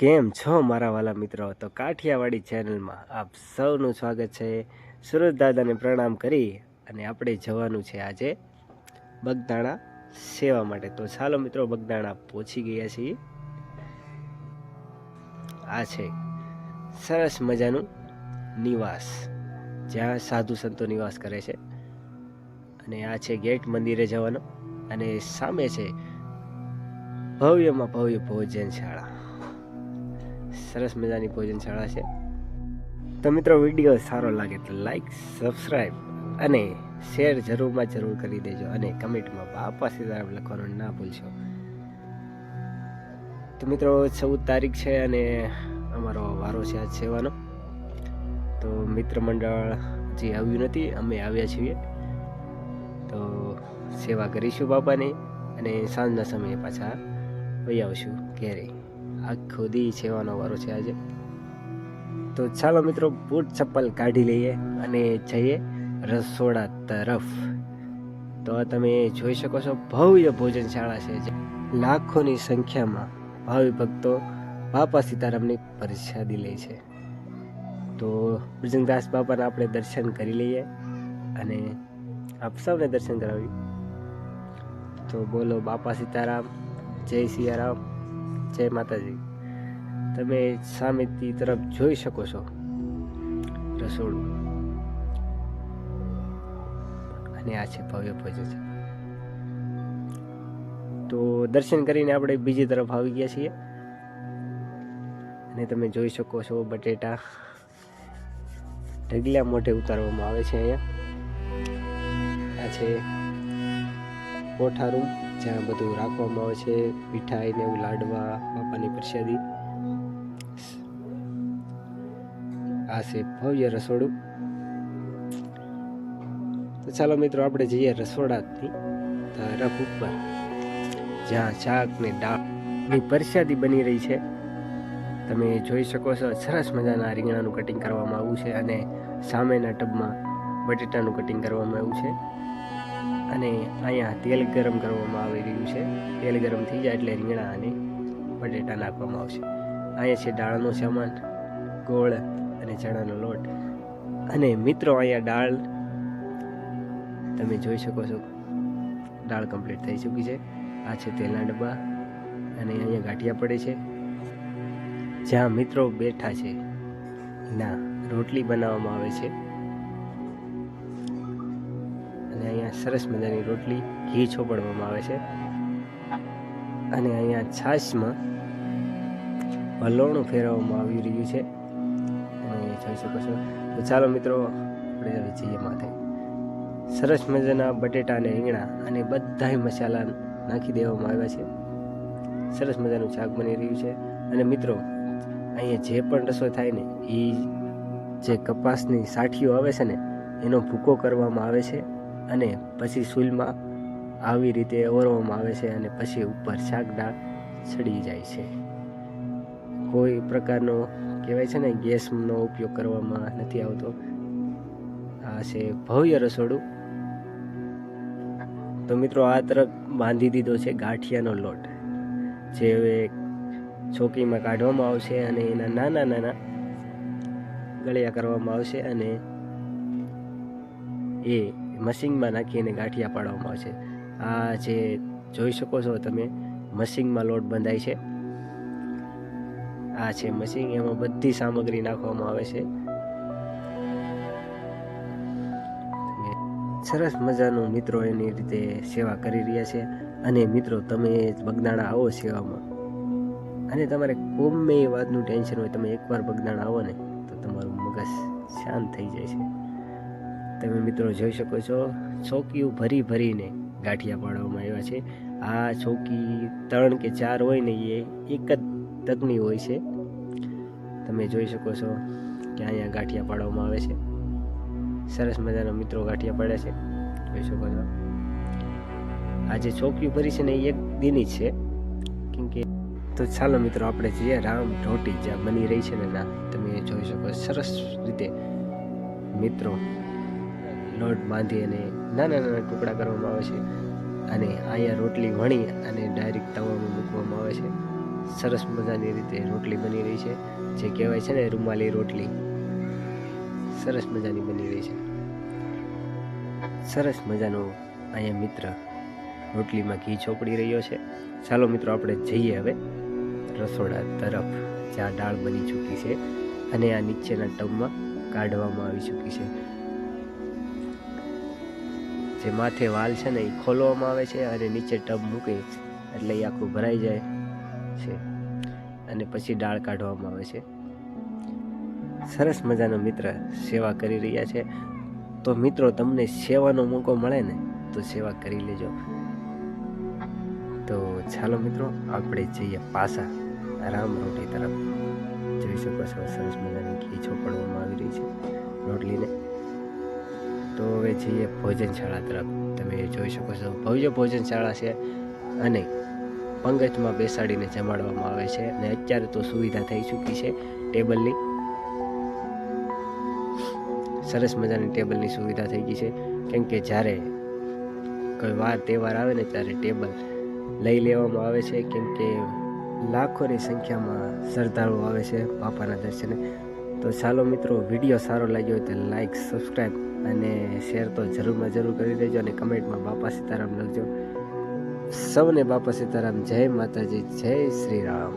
કેમ છો મારા વાલા મિત્રો? તો કાઠિયાવાડી ચેનલમાં આપ સૌનું સ્વાગત છે. સુરજ દાદાને પ્રણામ કરી અને આપણે જવાનું છે આજે બગદાણા સેવા માટે. તો ચાલો મિત્રો, બગદાણા પહોંચી ગયા છીએ. આ છે સરસ મજાનું નિવાસ, જ્યાં સાધુ સંતો નિવાસ કરે છે. અને આ છે ગેટ મંદિરે જવાનો, અને સામે છે ભવ્યમાં ભવ્ય ભોજનશાળા. સરસ મજાની ભોજનશાળા છે. તો મિત્રો, વિડીયો સારો લાગે તો લાઈક, સબસ્ક્રાઈબ અને શેર જરૂરમાં જરૂર કરી દેજો, અને કમેન્ટમાં બાપા સીતારામ લખવાનું ના ભૂલશો. તો મિત્રો, 14 તારીખ છે અને અમારો વારો છે આજ સેવાનો. તો મિત્ર મંડળ હજી આવ્યું નથી, અમે આવ્યા છીએ. તો સેવા કરીશું બાપાની, અને સાંજના સમયે પાછા વહી આવશું ઘેરે. આખો દી સેવાનો વારો છે આજે. તો ચાલો મિત્રો, બૂટ ચપ્પલ કાઢી લઈએ અને જઈએ રસોડા તરફ. તો તમે જોઈ શકો છો, ભવ્ય ભોજનશાળા છે. લાખોની સંખ્યામાં ભાવિ ભક્તો બાપા સીતારામની પ્રસાદી લે છે. તો ભુજંગદાસ બાપાના આપણે દર્શન કરી લઈએ અને આપ સૌને દર્શન કરાવી. તો બોલો બાપા સીતારામ, જય સિયારામ, જય માતાજી. તમે સામેથી તરફ જોઈ શકો છો રસોડું, અને આ છે ભવ્ય ભોજન. તો દર્શન કરીને આપણે બીજી તરફ આવી ગયા છીએ, અને તમે જોઈ શકો છો બટેટા ઢગલા મોઢે ઉતારવામાં આવે છે. અહીંયા આ છે કોઠારું, જ્યાં બધું રાખવામાં આવે છે, મીઠાઈ ને એવું, લાડવા, બાપાની પ્રસાદી. આ છે ભવ્ય રસોડું. તો ચાલો મિત્રો, આપણે જઈએ રસોડાની તરફ ઉપર, જ્યાં શાક ને દાળની પ્રસાદી બની રહી છે. તમે જોઈ શકો છો, સરસ મજાના રીંગણાનું કટિંગ કરવામાં આવ્યું છે, અને સામેના ટબમાં બટેટાનું કટિંગ કરવામાં આવ્યું છે. અને અહીંયા તેલ ગરમ કરવામાં આવી રહ્યું છે. તેલ ગરમ થઈ જાય એટલે રીંગણા અને બટેટા નાખવામાં આવશે. અહીંયા છે દાળનો સામાન, ગોળ અને ચણાનો લોટ. અને મિત્રો, અહીંયા દાળ તમે જોઈ શકો છો, દાળ કમ્પ્લીટ થઈ ચૂકી છે. આ છે તેલના ડબ્બા, અને અહીંયા ગાંઠિયા પડે છે. જ્યાં મિત્રો બેઠા છે ના રોટલી બનાવવામાં આવે છે. અને અહીંયા સરસ મજાની રોટલી ઘી ચોપડવામાં આવે છે. અને અહીંયા છાશમાં વલોણું ફેરવવામાં આવી રહ્યું છે, અને જોઈ શકો છો. તો ચાલો મિત્રો, આપણે હવે જઈએ માથે. સરસ મજાના બટેટા અને રીંગણા અને બધા મસાલા નાખી દેવામાં આવ્યા છે. સરસ મજાનું શાક બની રહ્યું છે. અને મિત્રો, અહીંયા જે પણ રસોઈ થાય ને, એ જે કપાસની સાઠીઓ આવે છે ને, એનો ભૂકો કરવામાં આવે છે, અને પછી સૂલમાં આવી રીતે ઓરવામાં આવે છે, અને પછી ઉપર શાક દાળ ચડી જાય છે. કોઈ પ્રકારનો કહેવાય છે ને, ગેસનો ઉપયોગ કરવામાં નથી આવતો. આ છે ભવ્ય રસોડું. તો મિત્રો, આ તરફ બાંધી દીધો છે ગાંઠિયાનો લોટ, જે હવે ચોકીમાં કાઢવામાં આવશે, અને એના નાના નાના ગળિયા કરવામાં આવશે, અને એ મશીનમાં નાખીને ગાંઠિયા પાડવામાં આવશે. આ જે જોઈ શકો છો તમે, મશીનમાં લોટ બંધાય છે. આ છે મશીન, એમાં બધી સામગ્રી નાખવામાં આવે છે. સરસ મજાનું મિત્રો એની રીતે સેવા કરી રહ્યા છે. અને મિત્રો, તમે બગદાણા આવો સેવામાં, અને તમારે ગમે એ વાતનું ટેન્શન હોય, તમે એકવાર બગદાણા આવો ને, તો તમારું મગજ શાંત થઈ જાય છે. તમે મિત્રો જોઈ શકો છો, ચોકીઓ ભરી ભરીને ગાંઠિયા પાડવામાં આવ્યા છે. આ ચોકી 3 કે 4 હોય ને, એ એક જ તકની હોય છે. તમે જોઈ શકો છો કે અહીંયા ગાંઠિયા પાડવામાં આવે છે. સરસ મજાના મિત્રો ગાંઠિયા પાડ્યા છે, જોઈ શકો છો. આ જે ચોકીઓ ભરી છે ને, એ એક દિનની છે. કેમ કે તો ચાલો મિત્રો, આપણે જઈએ રામ રોટી જ્યાં બની રહી છે ને, ના તમે જોઈ શકો, સરસ રીતે મિત્રો લોટ બાંધી અને નાના નાના ટુકડા કરવામાં આવે છે. અને અહીંયા રોટલી વણી અને ડાયરેક્ટ તવામાં મૂકવામાં આવે છે. સરસ મજાની રીતે રોટલી બની રહી છે, જે કહેવાય છે ને રૂમાલી રોટલી. સરસ મજાની બની રહી છે. સરસ મજાનો અહીંયા મિત્ર રોટલીમાં ઘી ચોપડી રહ્યો છે. ચાલો મિત્રો આપણે જઈએ હવે રસોડા તરફ, જ્યાં દાળ બની ચૂકી છે અને આ નીચેના ટબમાં કાઢવામાં આવી ચૂકી છે. જે માથે વાલ છે ને એ ખોલવામાં આવે છે અને નીચે ટબ મૂકી એટલે એ આખું ભરાઈ જાય છે અને પછી દાળ કાઢવામાં આવે છે. સરસ મજાનો મિત્ર સેવા કરી રહ્યા છે. તો મિત્રો તમને સેવાનો મોકો મળે ને તો સેવા કરી લેજો. તો ચાલો મિત્રો આપણે જઈએ પાછા રામ રોટી તરફ. જોઈ શકો છો સરસ મજાની ઘી ચોપડવામાં આવી રહી છે રોટલીને. તો હવે જઈએ ભોજનશાળા તરફ. તમે જોઈ શકો છો ભવ્ય ભોજનશાળા છે અને પંગજમાં બેસાડીને જમાડવામાં આવે છે. અને અત્યારે તો સુવિધા થઈ ચૂકી છે ટેબલની. સરસ મજાની ટેબલની સુવિધા થઈ ગઈ છે, કેમ કે જ્યારે કોઈ વાર તહેવાર આવે ને ત્યારે ટેબલ લઈ લેવામાં આવે છે, કેમ કે લાખોની સંખ્યામાં શ્રદ્ધાળુઓ આવે છે બાપાના દર્શને. તો ચાલો મિત્રો, વિડીયો સારો લાગ્યો હોય તો લાઈક, સબસ્ક્રાઈબ અને શેર તો જરૂરમાં જરૂર કરી દેજો અને કમેન્ટમાં બાપા સીતારામ લખજો. સૌને બાપા સીતારામ. જય માતાજી, જય શ્રી રામ.